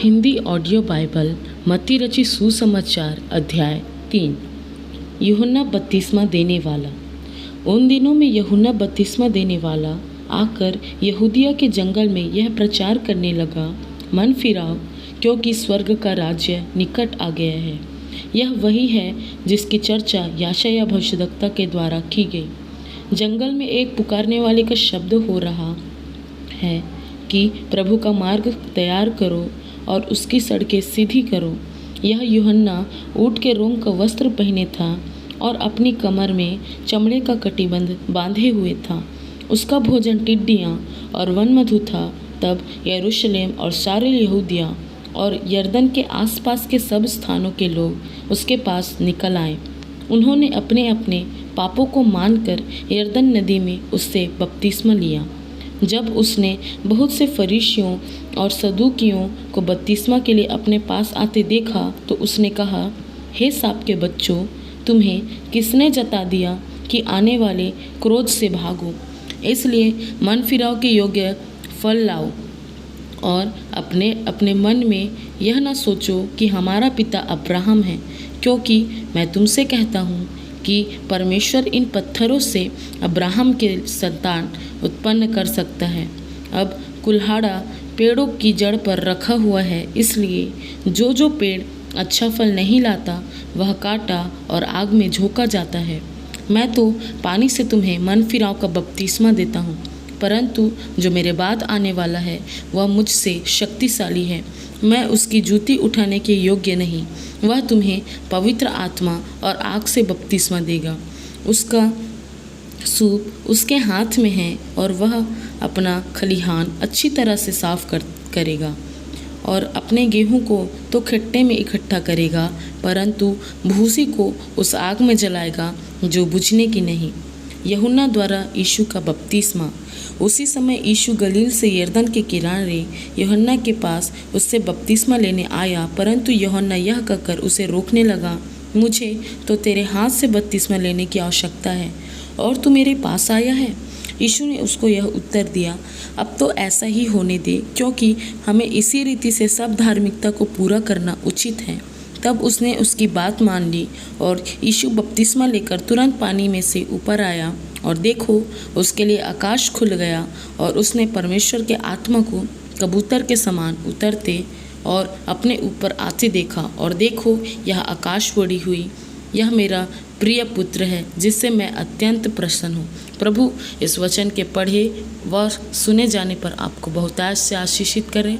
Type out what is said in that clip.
Hindi audio Bible मत्ती रची सुसमाचार अध्याय 3। यूहन्ना बपतिस्मा देने वाला। उन दिनों में यूहन्ना बपतिस्मा देने वाला आकर यहूदिया के जंगल में यह प्रचार करने लगा, मन फिराओ, क्योंकि स्वर्ग का राज्य निकट आ गया है। यह वही है जिसकी चर्चा यशायाह भविष्यद्वक्ता के द्वारा की गई। जंगल में एक पुकारने वाले का शब्द हो रहा है कि प्रभु का मार्ग तैयार करो और उसकी सड़कें सीधी करो। यह यूहन्ना ऊँट के रोम का वस्त्र पहने था और अपनी कमर में चमड़े का कटिबंध बांधे हुए था। उसका भोजन टिड्डियाँ और वनमधु था। तब यरूशलेम और सारे यहूदिया और यरदन के आसपास के सब स्थानों के लोग उसके पास निकल आए। उन्होंने अपने अपने पापों को मानकर यरदन नदी में उससे बपतिस्मा लिया। जब उसने बहुत से फरीसियों और सदूकियों को बपतिस्मा के लिए अपने पास आते देखा तो उसने कहा, हे साप के बच्चों, तुम्हें किसने जता दिया कि आने वाले क्रोध से भागो? इसलिए मन फिराव के योग्य फल लाओ और अपने अपने मन में यह न सोचो कि हमारा पिता अब्राहम है, क्योंकि मैं तुमसे कहता हूँ कि परमेश्वर इन पत्थरों से अब्राहम के संतान उत्पन्न कर सकता है। अब कुल्हाड़ा पेड़ों की जड़ पर रखा हुआ है, इसलिए जो पेड़ अच्छा फल नहीं लाता वह काटा और आग में झोंका जाता है। मैं तो पानी से तुम्हें मन फिराव का बपतिस्मा देता हूँ, परंतु जो मेरे बाद आने वाला है वह मुझसे शक्तिशाली है। मैं उसकी जूती उठाने के योग्य नहीं। वह तुम्हें पवित्र आत्मा और आग से बपतिस्मा देगा। उसका सूप उसके हाथ में है और वह अपना खलिहान अच्छी तरह से साफ करेगा और अपने गेहूं को तो खट्टे में इकट्ठा करेगा, परंतु भूसी को उस आग में जलाएगा जो बुझने की नहीं। यूहन्ना द्वारा यीशु का बपतिस्मा। उसी समय यीशु गलील से यरदन के किनारे यूहन्ना के पास उससे बपतिस्मा लेने आया, परंतु यूहन्ना यह कहकर उसे रोकने लगा, मुझे तो तेरे हाथ से बपतिस्मा लेने की आवश्यकता है और तू मेरे पास आया है। यीशु ने उसको यह उत्तर दिया, अब तो ऐसा ही होने दे, क्योंकि हमें इसी रीति से सब धार्मिकता को पूरा करना उचित है। तब उसने उसकी बात मान ली और यीशु बपतिस्मा लेकर तुरंत पानी में से ऊपर आया और देखो, उसके लिए आकाश खुल गया और उसने परमेश्वर के आत्मा को कबूतर के समान उतरते और अपने ऊपर आते देखा। और देखो, यह आकाशवाणी हुई, यह मेरा प्रिय पुत्र है जिससे मैं अत्यंत प्रसन्न हूँ। प्रभु इस वचन के पढ़े व सुने जाने पर आपको बहुतायत से आशीषित करें।